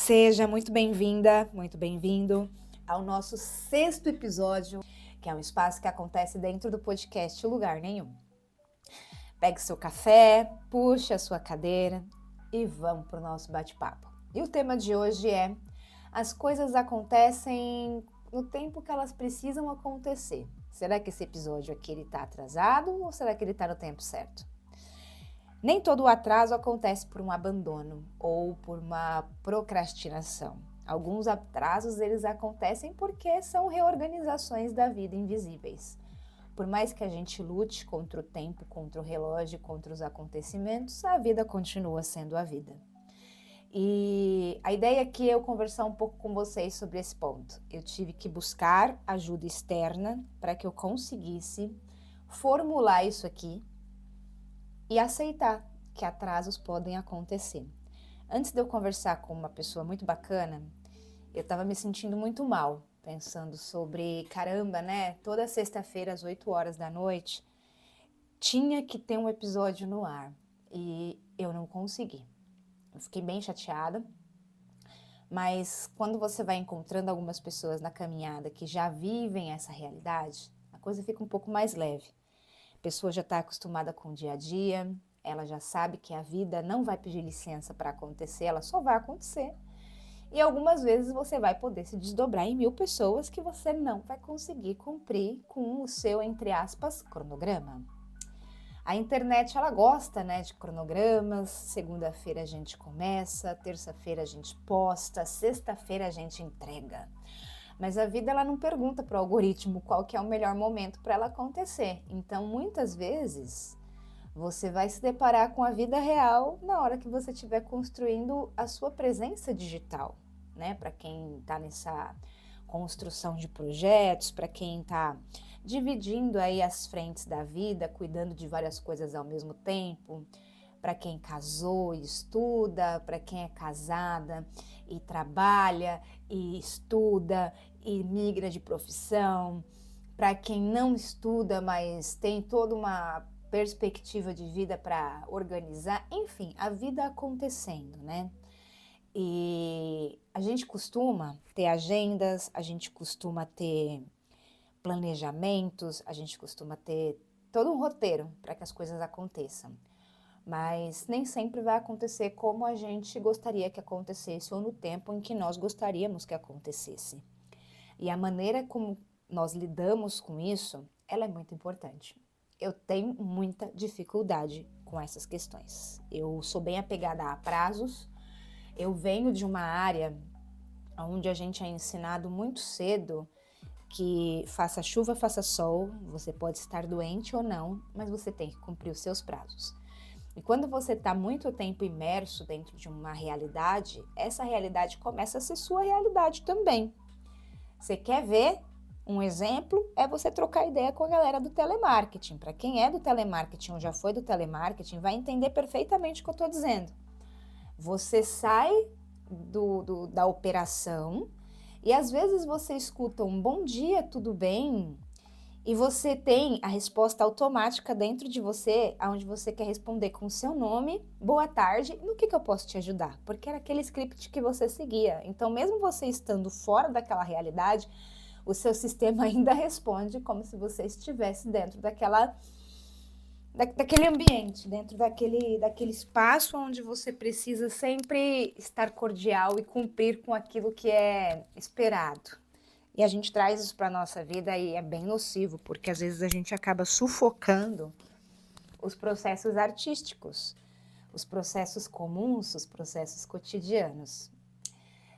Seja muito bem-vinda, muito bem-vindo ao nosso 6º episódio, que é um espaço que acontece dentro do podcast Lugar Nenhum. Pegue seu café, puxe a sua cadeira e vamos para o nosso bate-papo. E o tema de hoje é: as coisas acontecem no tempo que elas precisam acontecer. Será que esse episódio aqui ele está atrasado ou será que ele está no tempo certo? Nem todo o atraso acontece por um abandono ou por uma procrastinação. Alguns atrasos eles acontecem porque são reorganizações da vida invisíveis. Por mais que a gente lute contra o tempo, contra o relógio, contra os acontecimentos, a vida continua sendo a vida. E a ideia aqui é eu conversar um pouco com vocês sobre esse ponto. Eu tive que buscar ajuda externa para que eu conseguisse formular isso aqui e aceitar que atrasos podem acontecer. Antes de eu conversar com uma pessoa muito bacana, eu estava me sentindo muito mal, pensando sobre, caramba, né? Toda sexta-feira às 8 horas da noite, tinha que ter um episódio no ar e eu não consegui. Eu fiquei bem chateada, mas quando você vai encontrando algumas pessoas na caminhada que já vivem essa realidade, a coisa fica um pouco mais leve. A pessoa já está acostumada com o dia a dia, ela já sabe que a vida não vai pedir licença para acontecer, ela só vai acontecer. E algumas vezes você vai poder se desdobrar em 1000 pessoas que você não vai conseguir cumprir com o seu, entre aspas, cronograma. A internet, ela gosta, né, de cronogramas. Segunda-feira a gente começa, terça-feira a gente posta, sexta-feira a gente entrega. Mas a vida ela não pergunta para o algoritmo qual que é o melhor momento para ela acontecer. Então, muitas vezes, você vai se deparar com a vida real na hora que você estiver construindo a sua presença digital, né? Para quem está nessa construção de projetos, para quem está dividindo aí as frentes da vida, cuidando de várias coisas ao mesmo tempo, para quem casou e estuda, para quem é casada e trabalha e estuda e migra de profissão, para quem não estuda, mas tem toda uma perspectiva de vida para organizar, enfim, a vida acontecendo, né? E a gente costuma ter agendas, a gente costuma ter planejamentos, a gente costuma ter todo um roteiro para que as coisas aconteçam. Mas nem sempre vai acontecer como a gente gostaria que acontecesse ou no tempo em que nós gostaríamos que acontecesse. E a maneira como nós lidamos com isso, ela é muito importante. Eu tenho muita dificuldade com essas questões. Eu sou bem apegada a prazos. Eu venho de uma área onde a gente é ensinado muito cedo que faça chuva, faça sol, você pode estar doente ou não, mas você tem que cumprir os seus prazos. E quando você está muito tempo imerso dentro de uma realidade, essa realidade começa a ser sua realidade também. Você quer ver? Um exemplo é você trocar ideia com a galera do telemarketing. Para quem é do telemarketing ou já foi do telemarketing, vai entender perfeitamente o que eu estou dizendo. Você sai da operação e às vezes você escuta um bom dia, tudo bem? E você tem a resposta automática dentro de você, onde você quer responder com o seu nome, boa tarde, no que eu posso te ajudar? Porque era aquele script que você seguia. Então, mesmo você estando fora daquela realidade, o seu sistema ainda responde como se você estivesse dentro daquele ambiente, dentro daquele espaço onde você precisa sempre estar cordial e cumprir com aquilo que é esperado. E a gente traz isso para a nossa vida e é bem nocivo, porque às vezes a gente acaba sufocando os processos artísticos, os processos comuns, os processos cotidianos.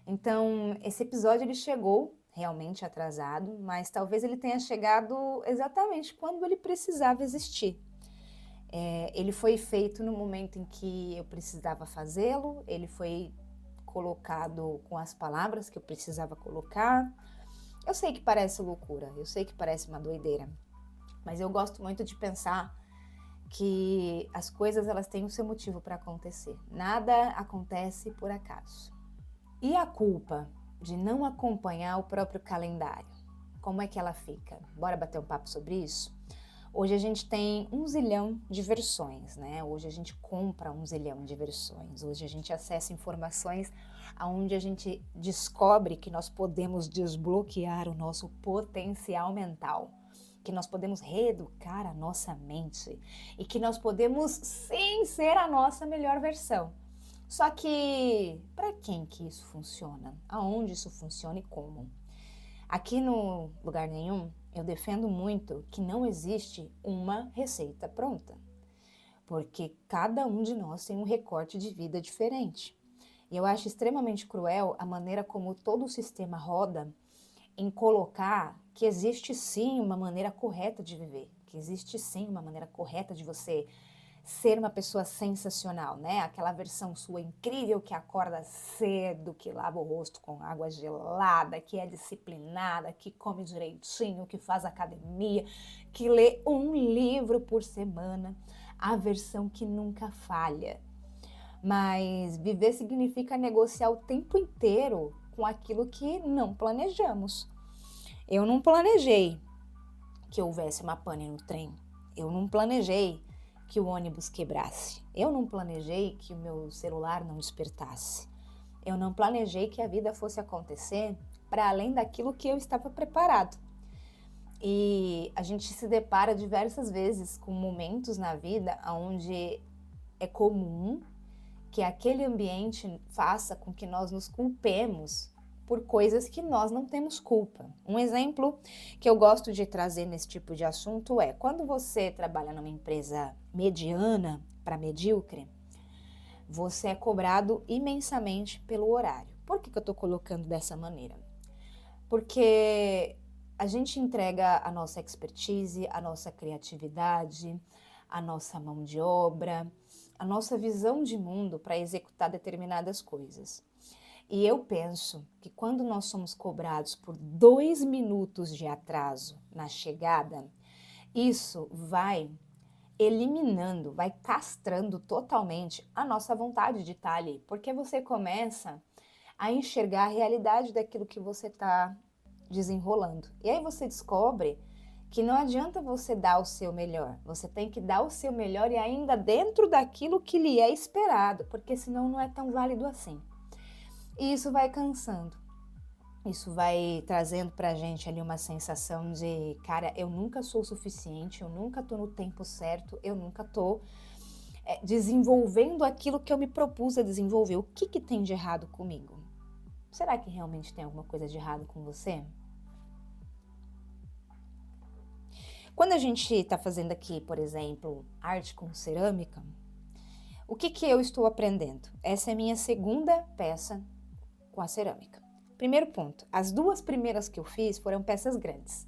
Então, esse episódio ele chegou realmente atrasado, mas talvez ele tenha chegado exatamente quando ele precisava existir. Ele foi feito no momento em que eu precisava fazê-lo, ele foi colocado com as palavras que eu precisava colocar. Eu sei que parece loucura, eu sei que parece uma doideira, mas eu gosto muito de pensar que as coisas elas têm o seu motivo para acontecer. Nada acontece por acaso. E a culpa de não acompanhar o próprio calendário? Como é que ela fica? Bora bater um papo sobre isso? Hoje a gente tem 1 zilhão de versões, né? Hoje a gente compra 1 zilhão de versões. Hoje a gente acessa informações onde a gente descobre que nós podemos desbloquear o nosso potencial mental, que nós podemos reeducar a nossa mente e que nós podemos sim ser a nossa melhor versão. Só que para quem que isso funciona? Aonde isso funciona e como? Aqui no Lugar Nenhum, eu defendo muito que não existe uma receita pronta, porque cada um de nós tem um recorte de vida diferente. E eu acho extremamente cruel a maneira como todo o sistema roda em colocar que existe sim uma maneira correta de viver, que existe sim uma maneira correta de você ser uma pessoa sensacional, né? Aquela versão sua incrível que acorda cedo, que lava o rosto com água gelada, que é disciplinada, que come direitinho, que faz academia, que lê um livro por semana, a versão que nunca falha. Mas viver significa negociar o tempo inteiro com aquilo que não planejamos. Eu não planejei que houvesse uma pane no trem. Eu não planejei que o ônibus quebrasse. Eu não planejei que o meu celular não despertasse. Eu não planejei que a vida fosse acontecer para além daquilo que eu estava preparado. E a gente se depara diversas vezes com momentos na vida onde é comum que aquele ambiente faça com que nós nos culpemos por coisas que nós não temos culpa. Um exemplo que eu gosto de trazer nesse tipo de assunto é quando você trabalha numa empresa mediana para medíocre, você é cobrado imensamente pelo horário. Por que eu estou colocando dessa maneira? Porque a gente entrega a nossa expertise, a nossa criatividade, a nossa mão de obra, a nossa visão de mundo para executar determinadas coisas. E eu penso que quando nós somos cobrados por 2 minutos de atraso na chegada, isso vai eliminando, vai castrando totalmente a nossa vontade de estar ali, porque você começa a enxergar a realidade daquilo que você está desenrolando. E aí você descobre que não adianta você dar o seu melhor, você tem que dar o seu melhor e ainda dentro daquilo que lhe é esperado, porque senão não é tão válido assim. E isso vai cansando, isso vai trazendo pra gente ali uma sensação de, cara, eu nunca sou o suficiente, eu nunca tô no tempo certo, eu nunca tô desenvolvendo aquilo que eu me propus a desenvolver. O que tem de errado comigo? Será que realmente tem alguma coisa de errado com você? Quando a gente está fazendo aqui, por exemplo, arte com cerâmica, o que eu estou aprendendo? Essa é a minha segunda peça com a cerâmica. Primeiro ponto, as 2 primeiras que eu fiz foram peças grandes.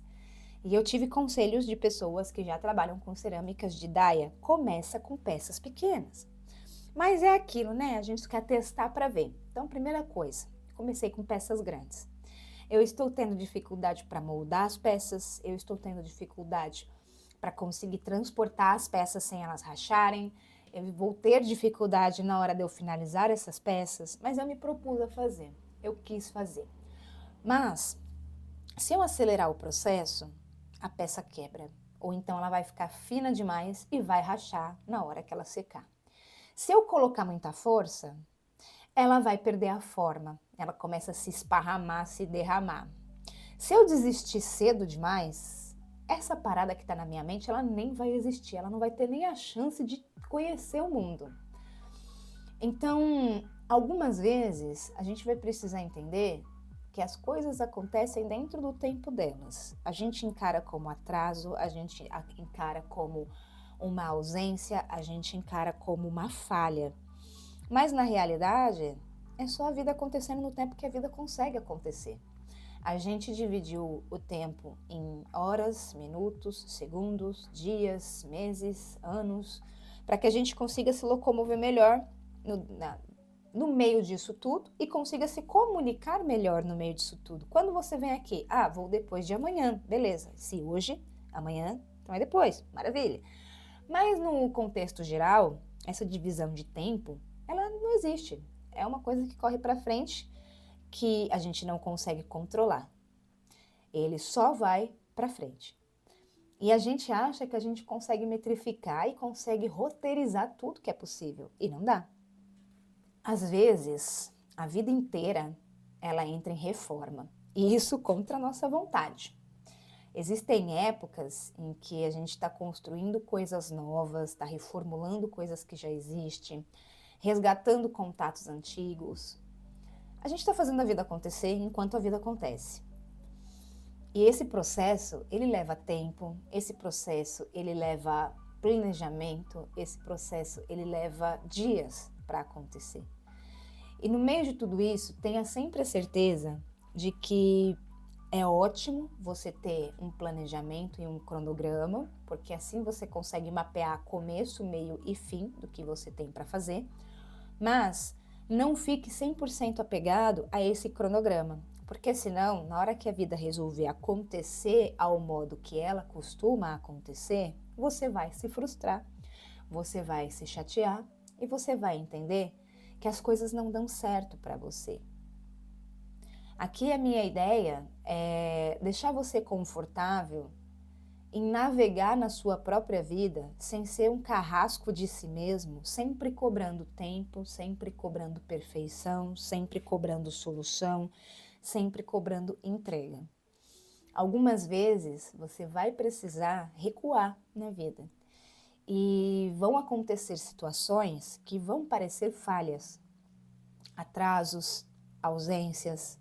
E eu tive conselhos de pessoas que já trabalham com cerâmicas de daia. Começa com peças pequenas. Mas é aquilo, né? A gente quer testar para ver. Então, primeira coisa, comecei com peças grandes. Eu estou tendo dificuldade para moldar as peças, eu estou tendo dificuldade para conseguir transportar as peças sem elas racharem, eu vou ter dificuldade na hora de eu finalizar essas peças, mas eu me propus a fazer, eu quis fazer. Mas, se eu acelerar o processo, a peça quebra, ou então ela vai ficar fina demais e vai rachar na hora que ela secar. Se eu colocar muita força, ela vai perder a forma, ela começa a se esparramar, se derramar. Se eu desistir cedo demais, essa parada que está na minha mente, ela nem vai existir, ela não vai ter nem a chance de conhecer o mundo. Então, algumas vezes, a gente vai precisar entender que as coisas acontecem dentro do tempo delas. A gente encara como atraso, a gente encara como uma ausência, a gente encara como uma falha. Mas na realidade, é só a vida acontecendo no tempo que a vida consegue acontecer. A gente dividiu o tempo em horas, minutos, segundos, dias, meses, anos, para que a gente consiga se locomover melhor no meio disso tudo e consiga se comunicar melhor no meio disso tudo. Quando você vem aqui, vou depois de amanhã, beleza. Se hoje, amanhã, então é depois, maravilha. Mas no contexto geral, essa divisão de tempo, ela não existe. É uma coisa que corre para frente que a gente não consegue controlar. Ele só vai para frente. E a gente acha que a gente consegue metrificar e consegue roteirizar tudo que é possível. E não dá. Às vezes, a vida inteira, ela entra em reforma. E isso contra a nossa vontade. Existem épocas em que a gente está construindo coisas novas, está reformulando coisas que já existem, resgatando contatos antigos. A gente está fazendo a vida acontecer enquanto a vida acontece. E esse processo, ele leva tempo, esse processo, ele leva planejamento, esse processo, ele leva dias para acontecer. E no meio de tudo isso, tenha sempre a certeza de que é ótimo você ter um planejamento e um cronograma, porque assim você consegue mapear começo, meio e fim do que você tem para fazer, mas não fique 100% apegado a esse cronograma, porque senão, na hora que a vida resolver acontecer ao modo que ela costuma acontecer, você vai se frustrar, você vai se chatear e você vai entender que as coisas não dão certo para você. Aqui a minha ideia é deixar você confortável em navegar na sua própria vida sem ser um carrasco de si mesmo, sempre cobrando tempo, sempre cobrando perfeição, sempre cobrando solução, sempre cobrando entrega. Algumas vezes você vai precisar recuar na vida e vão acontecer situações que vão parecer falhas, atrasos, ausências,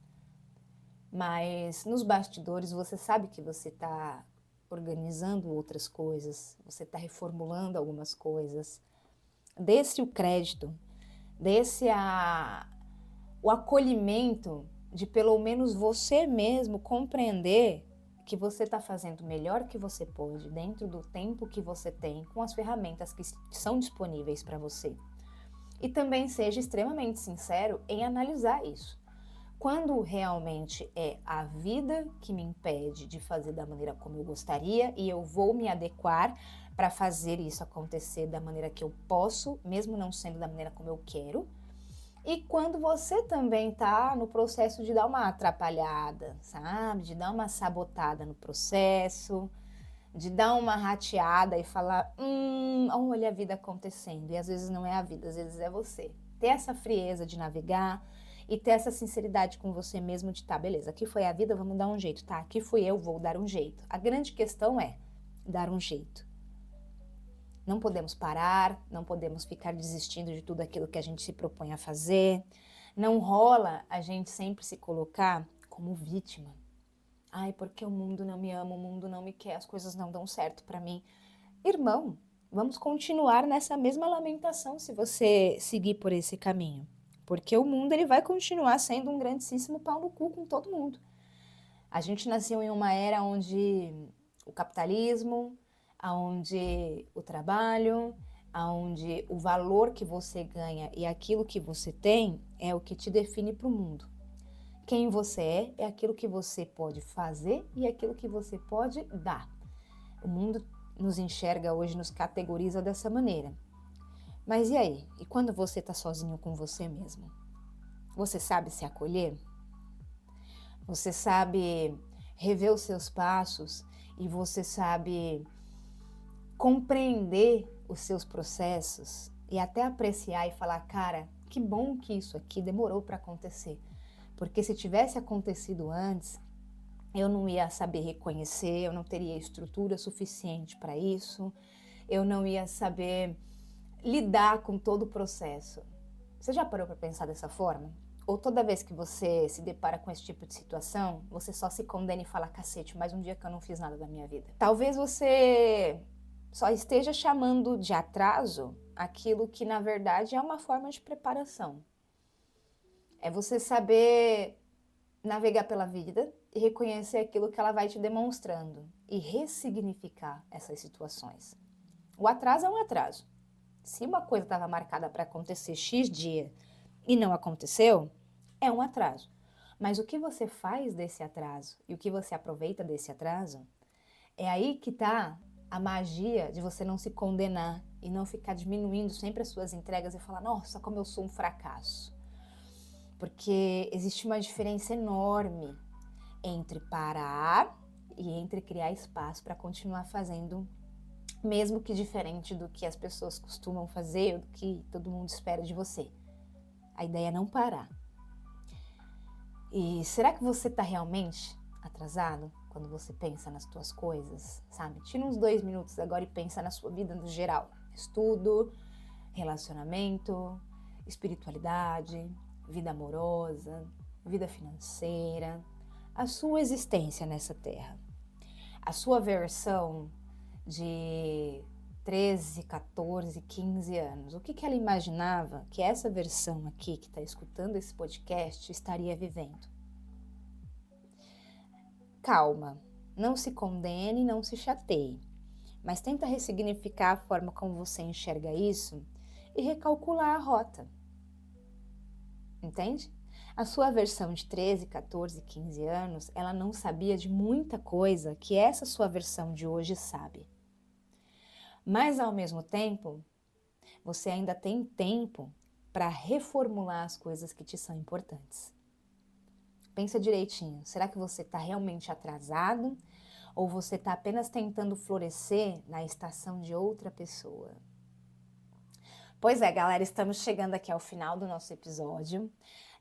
mas nos bastidores você sabe que você está organizando outras coisas, você está reformulando algumas coisas. Dê-se o crédito, dê-se o acolhimento de pelo menos você mesmo compreender que você está fazendo o melhor que você pode dentro do tempo que você tem, com as ferramentas que são disponíveis para você. E também seja extremamente sincero em analisar isso. Quando realmente é a vida que me impede de fazer da maneira como eu gostaria e eu vou me adequar para fazer isso acontecer da maneira que eu posso, mesmo não sendo da maneira como eu quero. E quando você também está no processo de dar uma atrapalhada, sabe? De dar uma sabotada no processo, de dar uma rateada e falar, olha a vida acontecendo. E às vezes não é a vida, às vezes é você. Ter essa frieza de navegar e ter essa sinceridade com você mesmo de tá, beleza, aqui foi a vida, vamos dar um jeito, tá? Aqui fui eu, vou dar um jeito. A grande questão é dar um jeito. Não podemos parar, não podemos ficar desistindo de tudo aquilo que a gente se propõe a fazer. Não rola a gente sempre se colocar como vítima. Ai, porque o mundo não me ama, o mundo não me quer, as coisas não dão certo para mim. Irmão, vamos continuar nessa mesma lamentação se você seguir por esse caminho. Porque o mundo ele vai continuar sendo um grandíssimo pau no cu com todo mundo. A gente nasceu em uma era onde o capitalismo, onde o trabalho, onde o valor que você ganha e aquilo que você tem é o que te define para o mundo. Quem você é aquilo que você pode fazer e aquilo que você pode dar. O mundo nos enxerga hoje, nos categoriza dessa maneira. Mas e aí? E quando você está sozinho com você mesmo? Você sabe se acolher? Você sabe rever os seus passos e você sabe compreender os seus processos e até apreciar e falar, cara, que bom que isso aqui demorou para acontecer. Porque se tivesse acontecido antes, eu não ia saber reconhecer, eu não teria estrutura suficiente para isso, eu não ia saber lidar com todo o processo. Você já parou para pensar dessa forma? Ou toda vez que você se depara com esse tipo de situação, você só se condena e fala, cacete, mais um dia que eu não fiz nada da minha vida. Talvez você só esteja chamando de atraso aquilo que na verdade é uma forma de preparação. É você saber navegar pela vida e reconhecer aquilo que ela vai te demonstrando e ressignificar essas situações. O atraso é um atraso. Se uma coisa estava marcada para acontecer X dia e não aconteceu, é um atraso. Mas o que você faz desse atraso e o que você aproveita desse atraso, é aí que está a magia de você não se condenar e não ficar diminuindo sempre as suas entregas e falar, nossa, como eu sou um fracasso. Porque existe uma diferença enorme entre parar e entre criar espaço para continuar fazendo, mesmo que diferente do que as pessoas costumam fazer ou do que todo mundo espera de você. A ideia é não parar. E será que você está realmente atrasado quando você pensa nas suas coisas, sabe? Tira uns 2 minutos agora e pensa na sua vida no geral. Estudo, relacionamento, espiritualidade, vida amorosa, vida financeira, a sua existência nessa terra. A sua versão de 13, 14, 15 anos. O que ela imaginava que essa versão aqui, que está escutando esse podcast, estaria vivendo? Calma, não se condene, não se chateie, mas tenta ressignificar a forma como você enxerga isso e recalcular a rota. Entende? A sua versão de 13, 14, 15 anos, ela não sabia de muita coisa que essa sua versão de hoje sabe. Mas, ao mesmo tempo, você ainda tem tempo para reformular as coisas que te são importantes. Pensa direitinho, será que você está realmente atrasado ou você está apenas tentando florescer na estação de outra pessoa? Pois é, galera, estamos chegando aqui ao final do nosso episódio.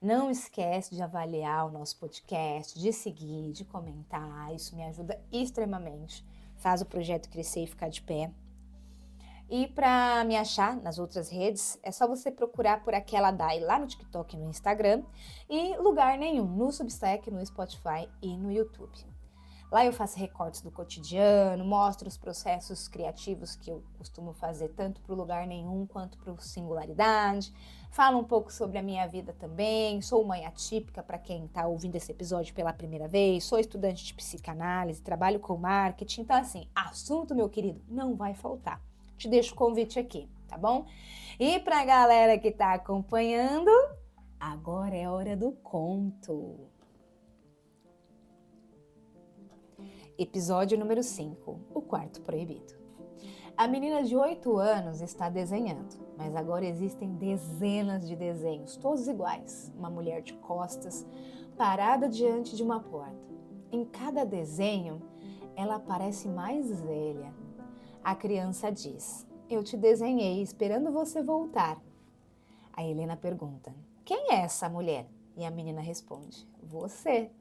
Não esquece de avaliar o nosso podcast, de seguir, de comentar, isso me ajuda extremamente. Faz o projeto crescer e ficar de pé. E para me achar nas outras redes, é só você procurar por Aquela Dai lá no TikTok e no Instagram e Lugar Nenhum no Substack, no Spotify e no YouTube. Lá eu faço recortes do cotidiano, mostro os processos criativos que eu costumo fazer tanto para o Lugar Nenhum quanto para o Singularidade. Falo um pouco sobre a minha vida também, sou mãe atípica para quem está ouvindo esse episódio pela primeira vez, sou estudante de psicanálise, trabalho com marketing, então assim, assunto, meu querido, não vai faltar. Te deixo o convite aqui, tá bom? E para a galera que está acompanhando, agora é hora do conto. Episódio número 5, o quarto proibido. A menina de 8 anos está desenhando, mas agora existem dezenas de desenhos, todos iguais. Uma mulher de costas, parada diante de uma porta. Em cada desenho, ela parece mais velha. A criança diz: "Eu te desenhei esperando você voltar." A Helena pergunta: "Quem é essa mulher?" E a menina responde: "Você."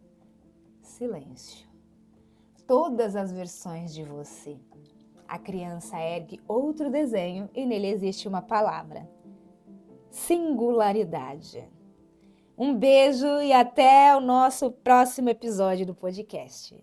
Silêncio. Todas as versões de você. A criança ergue outro desenho e nele existe uma palavra: singularidade. Um beijo e até o nosso próximo episódio do podcast.